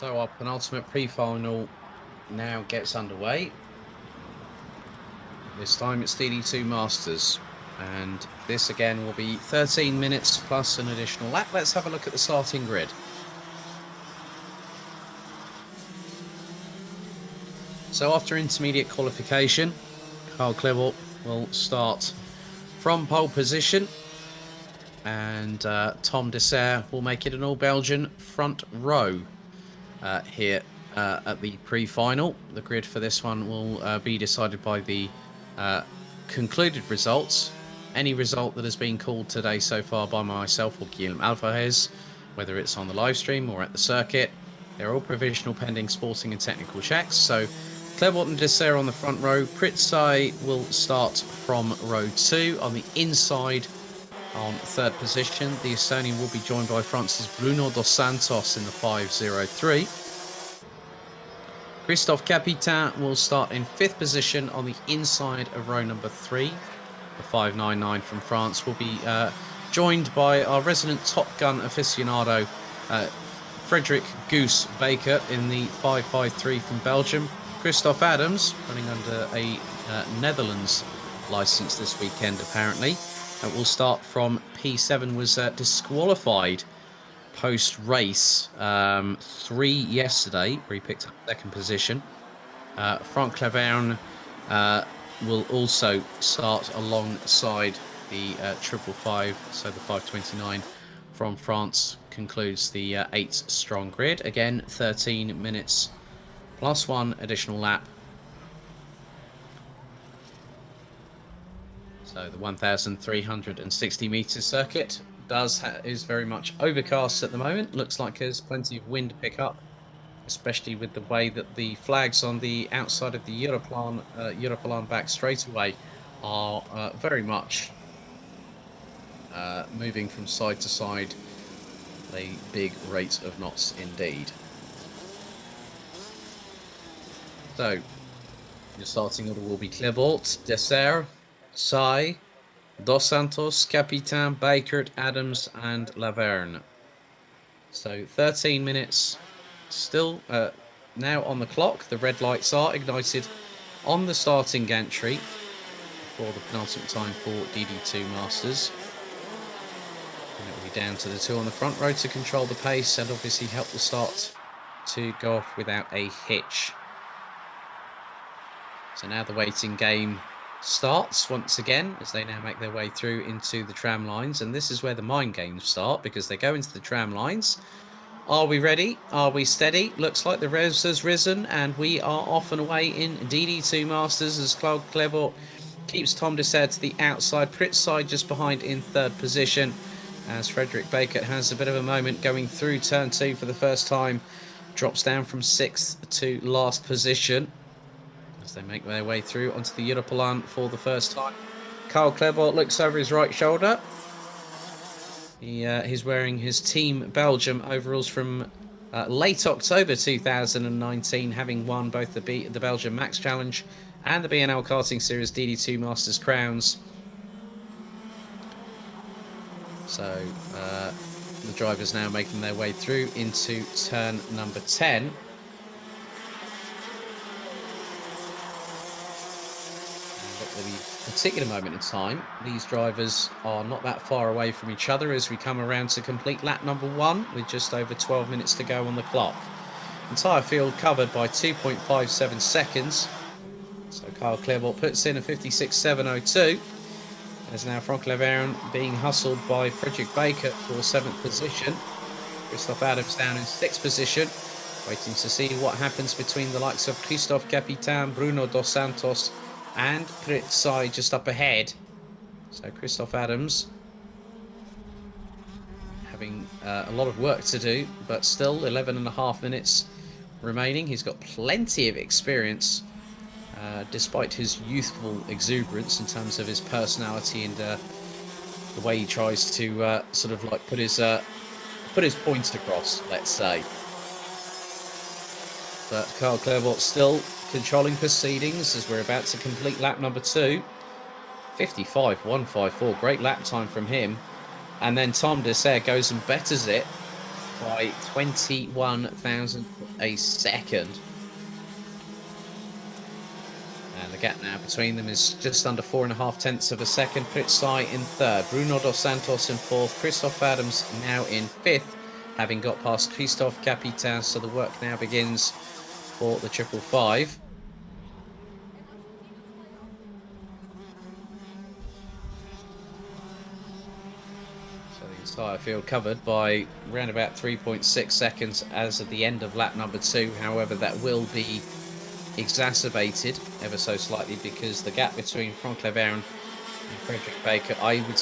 So our penultimate pre-final now gets underway. This time it's DD2 Masters, and this again will be 13 minutes plus an additional lap. Let's have a look at the starting grid. So after intermediate qualification, Carl Klebel will start from pole position, and Tom Dessert will make it an all-Belgian front row here at the pre-final. The grid for this one will be decided by the concluded results. Any result that has been called today so far by myself or Guillaume Alvarez, whether it's on the live stream or at the circuit, they're all provisional pending sporting and technical checks. So Clairvaux and Dessert on the front row. Pritzai will start from row 2 on the inside. On third position, the Estonian will be joined by France's Bruno dos Santos in the 503. Christophe Capitain will start in fifth position on the inside of row number 3. The 599 from France will be joined by our resident Top Gun aficionado, Frederick Goose Baker in the 553 from Belgium. Christophe Adams, running under a Netherlands licence this weekend apparently, will start from P7, was disqualified post-race 3 yesterday, where he picked up second position. Franck Laverne will also start alongside the 555, so the 529 from France concludes the 8-strong grid. Again, 13 minutes plus 1 additional lap. So the 1,360 metre circuit is very much overcast at the moment. Looks like there's plenty of wind to pick up, especially with the way that the flags on the outside of the Europlan back straightaway are very much moving from side to side, a big rate of knots indeed. So your starting order will be Clairvaux, Dessert, Sai, Dos Santos, Capitain, Bakert, Adams, and Laverne. So 13 minutes still now on the clock. The red lights are ignited on the starting gantry for the penultimate time for DD2 Masters. And it will be down to the two on the front row to control the pace and obviously help the start to go off without a hitch. So now the waiting game starts once again as they now make their way through into the tram lines, and this is where the mind games start because they go into the tram lines. Are we ready? Are we steady? Looks like the res has risen and we are off and away in DD2 Masters as Claude Clairvaux keeps Tom Dessert to the outside. Pritzai just behind in third position as Frederick Baker has a bit of a moment going through turn 2 for the first time. Drops down from 6th to last position as they make their way through onto the Europlan for the first time. Carl Clairvaux looks over his right shoulder. He's wearing his Team Belgium overalls from late October 2019, having won both the Belgian Max Challenge and the BNL Karting Series DD2 Masters crowns. So the drivers now making their way through into turn number 10. At the particular moment in time, these drivers are not that far away from each other as we come around to complete lap number 1 with just over 12 minutes to go on the clock. Entire field covered by 2.57 seconds. So Carl Clairvaux puts in a 56.702. There's now Franck Laverne being hustled by Frederick Baker for 7th position. Christophe Adams down in 6th position. Waiting to see what happens between the likes of Christophe Capitain, Bruno dos Santos and Pritzai just up ahead. So Christophe Adams having a lot of work to do, but still 11.5 minutes remaining. He's got plenty of experience, despite his youthful exuberance in terms of his personality and the way he tries to sort of like put his points across, let's say. But Carl Clairvaux still controlling proceedings as we're about to complete lap number 2. 55.154, great lap time from him. And then Tom Dessert goes and betters it by 21,000 a second. And the gap now between them is just under 4.5 tenths of a second. Pritzai in third, Bruno dos Santos in fourth, Christoph Adams now in fifth, having got past Christophe Capitan. So the work now begins for the 555. So the entire field covered by around about 3.6 seconds as of the end of lap number 2. However, that will be exacerbated ever so slightly because the gap between Franck Leverne and Frederick Baker, I would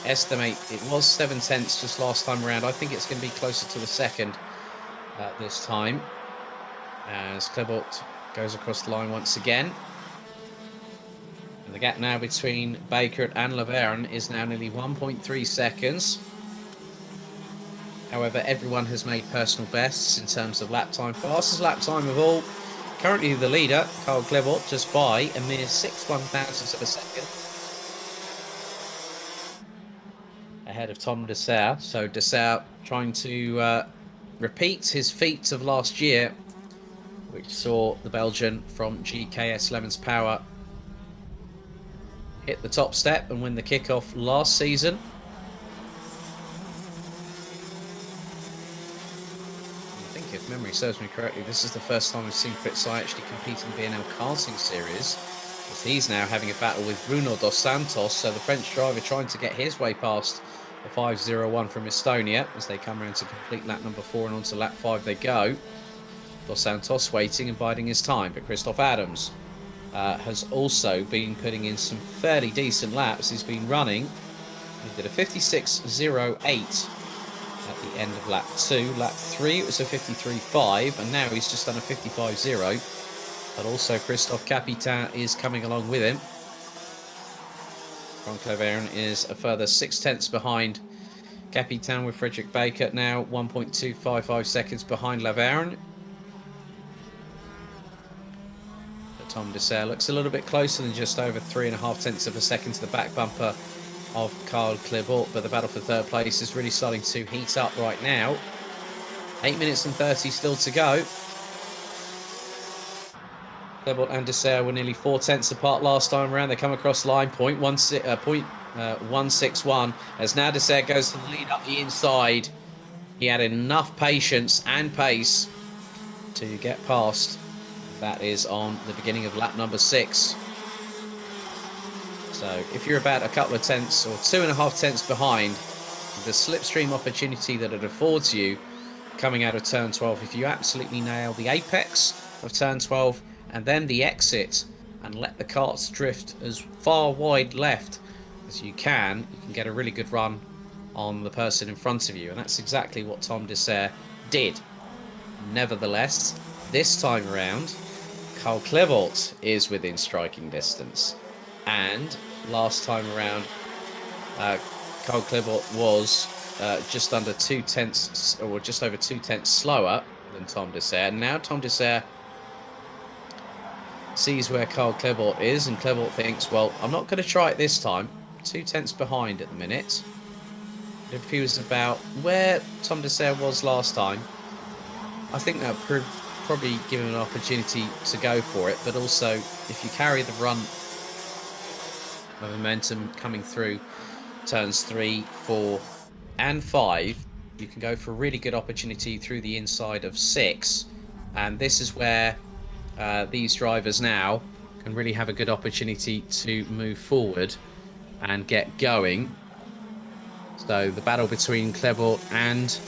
estimate it was 7 tenths just last time around. I think it's going to be closer to the second this time as Klebot goes across the line once again. And the gap now between Baker and Laverne is now nearly 1.3 seconds. However, everyone has made personal bests in terms of lap time. Fastest lap time of all. Currently the leader, Carl Klebot, just by a mere 6/1000ths of a second ahead of Tom Dessau. So Dessau trying to repeat his feats of last year, which saw the Belgian from GKS Lemons Power hit the top step and win the kickoff last season. I think if memory serves me correctly, this is the first time we've seen Pritzai actually compete in the BNL karting series, as he's now having a battle with Bruno dos Santos. So the French driver trying to get his way past the 5:01 from Estonia as they come around to complete lap number 4 and onto lap 5 they go. Dos Santos waiting and biding his time, but Christoph Adams has also been putting in some fairly decent laps. He's been running. He did a 56.08 at the end of lap 2. Lap 3 it was a 53.5, and now he's just done a 55.0. But also Christophe Capitan is coming along with him. Franck Leverne is a further 6 tenths behind Capitan, with Frederick Baker now 1.255 seconds behind Laverne. But Tom Dessau looks a little bit closer than just over 3.5 tenths of a second to the back bumper of Carl Klebot, but the battle for third place is really starting to heat up right now. 8 minutes and 30 still to go. Klebot and Dessau were nearly 4 tenths apart last time around. They come across the line, 0.161, as now Dessau goes to the lead up the inside. He had enough patience and pace to get past. That is on the beginning of lap number 6. So if you're about a couple of tenths or 2.5 tenths behind, the slipstream opportunity that it affords you coming out of turn 12, if you absolutely nail the apex of turn 12 and then the exit and let the carts drift as far wide left as you can get a really good run on the person in front of you. And that's exactly what Tom Dessau did. Nevertheless, this time around, Carl Klebot is within striking distance. And last time around, Carl Klebot was just under 2 tenths, or just over 2 tenths slower than Tom Dessau. And now Tom Dessau sees where Carl Klebot is, and Klebot thinks, well, I'm not going to try it this time. 2 tenths behind at the minute. If he was about where Tom Dessau was last time, I think that would probably give him an opportunity to go for it. But also, if you carry the run of momentum coming through turns 3, 4 and 5, you can go for a really good opportunity through the inside of 6. And this is where these drivers now can really have a good opportunity to move forward and get going. So the battle between Klebot and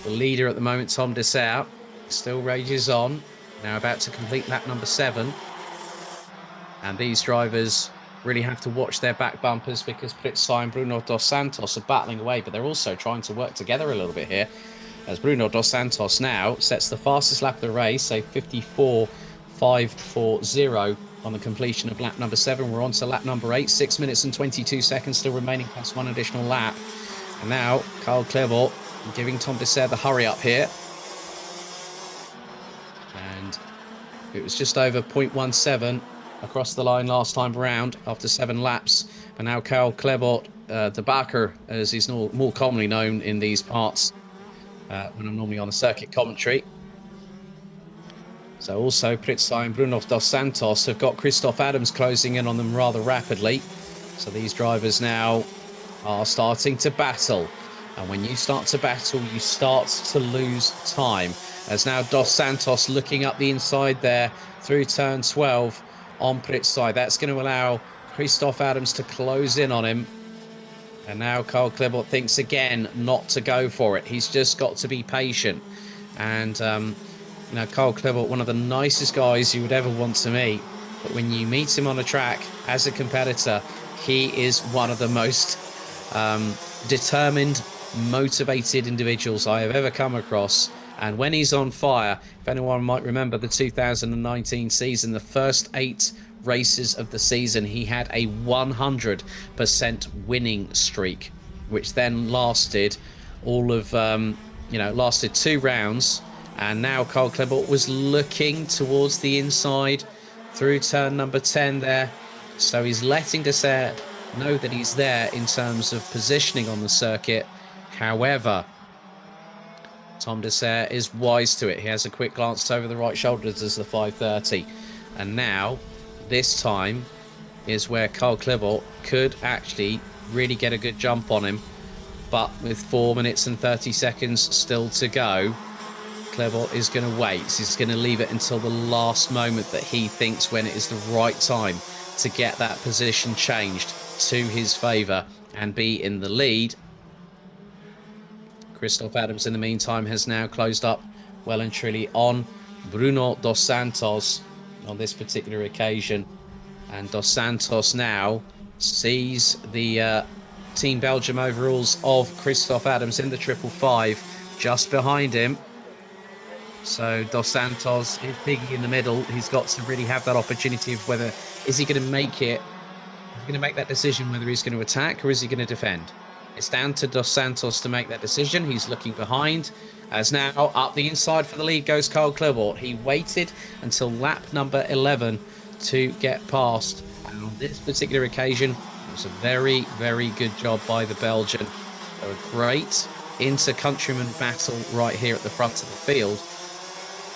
the leader at the moment, Tom Dessau, still rages on. Now about to complete lap number 7. And these drivers really have to watch their back bumpers because Pritzai and Bruno dos Santos are battling away, but they're also trying to work together a little bit here, as Bruno dos Santos now sets the fastest lap of the race, say 54.540 on the completion of lap number 7. We're on to lap number 8, 6 minutes and 22 seconds still remaining plus one additional lap. And now Carl Klebot giving Tom Dessau the hurry up here. And it was just over 0.17 across the line last time around after 7 laps. But now Carl Klebot, the Baker, as he's more commonly known in these parts, when I'm normally on a circuit commentary. So also Pritzai and Bruno dos Santos have got Christoph Adams closing in on them rather rapidly. So these drivers now are starting to battle. And when you start to battle, you start to lose time. As now Dos Santos looking up the inside there through turn 12 on Pritzai. That's going to allow Christoph Adams to close in on him. And now Carl Klebot thinks again not to go for it. He's just got to be patient. And, Carl Klebot, one of the nicest guys you would ever want to meet. But when you meet him on a track as a competitor, he is one of the most determined, motivated individuals I have ever come across. And when he's on fire, if anyone might remember the 2019 season, the first 8 races of the season, he had a 100% winning streak, which then lasted lasted 2 rounds. And now Carl Klebot was looking towards the inside through turn number 10 there. So he's letting Dessert know that he's there in terms of positioning on the circuit. However, Tom Dessert is wise to it. He has a quick glance over the right shoulders as the 530. And now, this time, is where Carl Klebot could actually really get a good jump on him. But with 4 minutes and 30 seconds still to go, Klebot is going to wait. He's going to leave it until the last moment that he thinks when it is the right time to get that position changed to his favour and be in the lead. Christoph Adams, in the meantime, has now closed up well and truly on Bruno dos Santos on this particular occasion. And dos Santos now sees the Team Belgium overalls of Christoph Adams in the 555 just behind him. So Dos Santos is big in the middle. He's got to really have that opportunity of whether is he going to make it. He's going to make that decision whether he's going to attack or is he going to defend. It's down to Dos Santos to make that decision. He's looking behind. As now up the inside for the lead goes Carl Klebot. He waited until lap number 11 to get past. And on this particular occasion, it was a very, very good job by the Belgian. A great inter-countryman battle right here at the front of the field.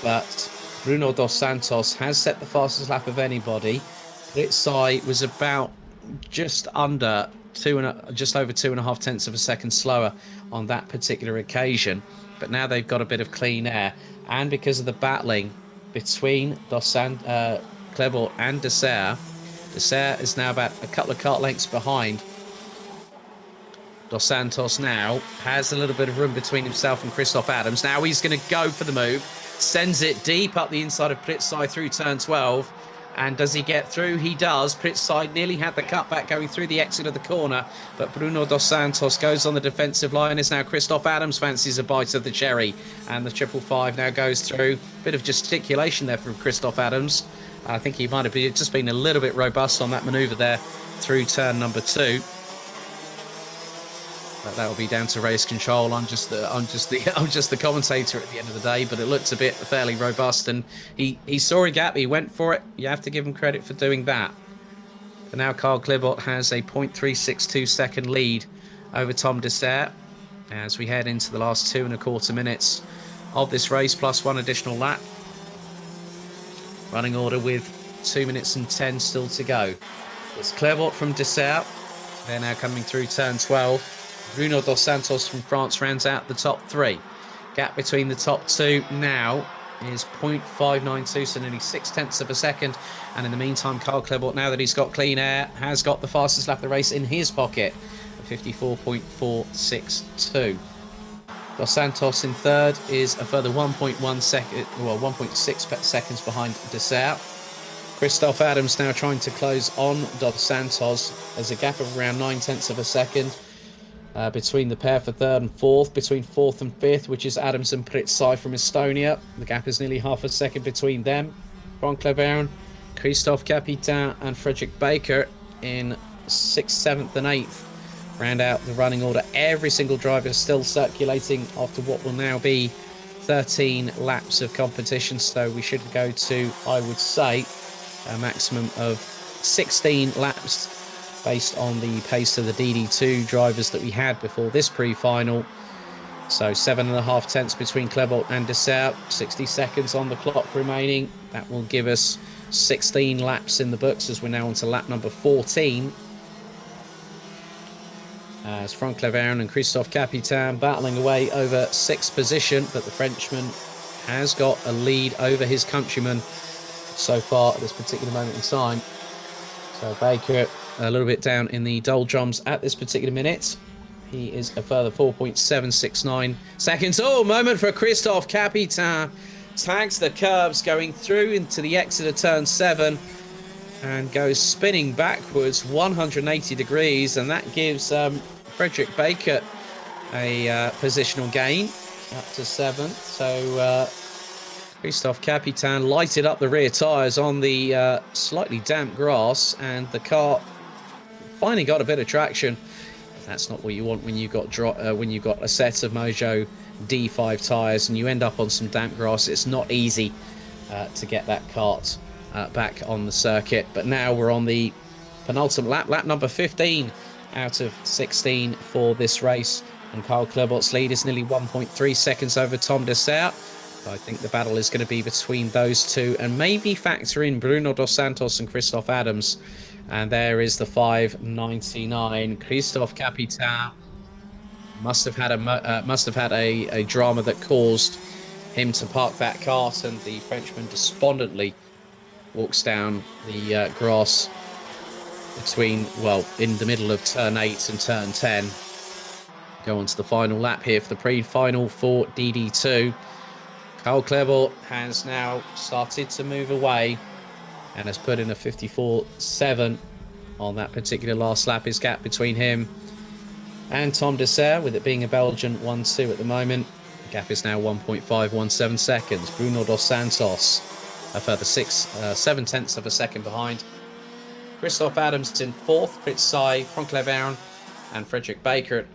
But Bruno dos Santos has set the fastest lap of anybody. Pritzai was about just over 2.5 tenths of a second slower on that particular occasion. But now they've got a bit of clean air. And because of the battling between Klebot and Dessert is now about a couple of kart lengths behind. Dos Santos now has a little bit of room between himself and Christoph Adams. Now he's going to go for the move. Sends it deep up the inside of Pritzai through turn 12. And does he get through? He does. Pritzai nearly had the cutback going through the exit of the corner. But Bruno dos Santos goes on the defensive line. As now Christoph Adams fancies a bite of the cherry. And the 555 now goes through. Bit of gesticulation there from Christoph Adams. I think he might have just been a little bit robust on that manoeuvre there through turn number 2. But that will be down to race control. I'm just the commentator at the end of the day. But it looks a bit fairly robust, and he saw a gap. He went for it. You have to give him credit for doing that. But now Carl Klebot has a 0.362 second lead over Tom Dessert as we head into the last 2.25 minutes of this race, plus 1 additional lap. Running order with 2 minutes and 10 still to go. It's Klebot from Dessert. They're now coming through turn 12. Bruno dos Santos from France rounds out the top 3. Gap between the top 2 now is 0.592, so nearly 6 tenths of a second. And in the meantime, Carl Klebot, now that he's got clean air, has got the fastest lap of the race in his pocket, 54.462. Dos Santos in third is a further 1.6 seconds behind Dessert. Christoph Adams now trying to close on Dos Santos. There's a gap of around 9 tenths of a second. Between the pair for third and fourth, between fourth and fifth, which is Adams and Pritzai from Estonia. The gap is nearly half a second between them. Frank Lebaron, Christophe Capitan and Frederick Baker in 6th, 7th and 8th round out the running order. Every single driver is still circulating after what will now be 13 laps of competition. So we should go to, I would say, a maximum of 16 laps based on the pace of the DD2 drivers that we had before this pre-final. So 7.5 tenths between Klebold and Dessert. 60 seconds on the clock remaining. That will give us 16 laps in the books as we're now on to lap number 14. As Franck Leveron and Christophe Capitan battling away over 6th position, but the Frenchman has got a lead over his countryman so far at this particular moment in time. So Baker a little bit down in the doldrums at this particular minute. He is a further 4.769 seconds. Oh, moment for Christophe Capitan. Tags the curbs going through into the exit of turn 7 and goes spinning backwards 180 degrees. And that gives Frederick Baker a positional gain up to 7th. So Christophe Capitan lighted up the rear tyres on the slightly damp grass, and the car finally got a bit of traction. That's not what you want when you got a set of Mojo D5 tyres and you end up on some damp grass. It's not easy to get that kart back on the circuit. But now we're on the penultimate lap number 15 out of 16 for this race, and Carl Klebold's lead is nearly 1.3 seconds over Tom Dessert. I think the battle is going to be between those two, and maybe factor in Bruno Dos Santos and Christophe Adams. And there is the 5.99. Christophe Capitan must have had a drama that caused him to park that kart, and the Frenchman despondently walks down the grass between, well, in the middle of turn 8 and turn 10. Go on to the final lap here for the pre-final for DD2. Carl Klebold has now started to move away and has put in a 54.7 on that particular last lap. His gap between him and Tom Dessert, with it being a Belgian 1-2 at the moment, the gap is now 1.517 seconds. Bruno Dos Santos a further 7 tenths of a second behind. Christophe Adams in 4th. Pritzai, Franck Leveron and Frederick Baker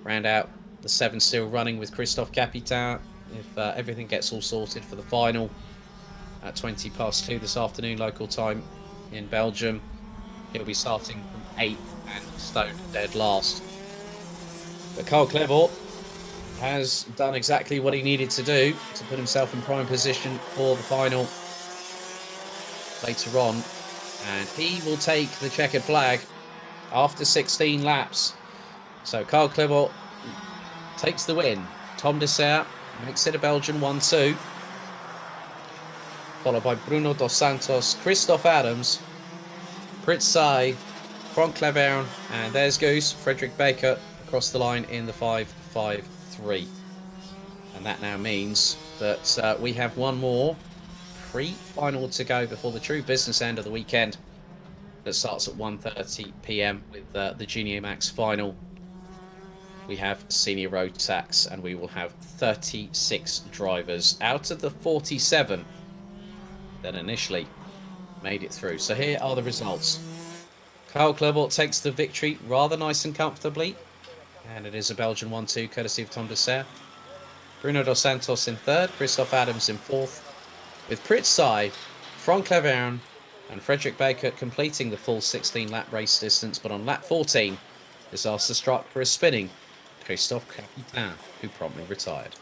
round out the 7 still running with Christophe Capitan. If everything gets all sorted for the final at 2:20 this afternoon local time in Belgium, he'll be starting from 8th and stone dead last. But Carl Klebold has done exactly what he needed to do to put himself in prime position for the final later on, and he will take the checkered flag after 16 laps. So Carl Klebold takes the win. Tom Dessert makes it a Belgian 1-2, followed by Bruno Dos Santos, Christophe Adams, Pritzai, Franck Leveron, and there's Goose, Frederick Baker, across the line in the 5.53. And that now means that we have one more pre-final to go before the true business end of the weekend that starts at 1:30 p.m. with the Junior Max final. We have Senior Road Tax, and we will have 36 drivers out of the 47 that initially made it through. So here are the results. Carl Klebold takes the victory rather nice and comfortably, and it is a Belgian 1-2 courtesy of Tom Dessert. Bruno Dos Santos in 3rd, Christophe Adams in 4th, with Pritzai, Franck Leveron and Frederick Baker completing the full 16-lap race distance, but on lap 14, disaster struck for a spinning Christophe Capitan, who promptly retired.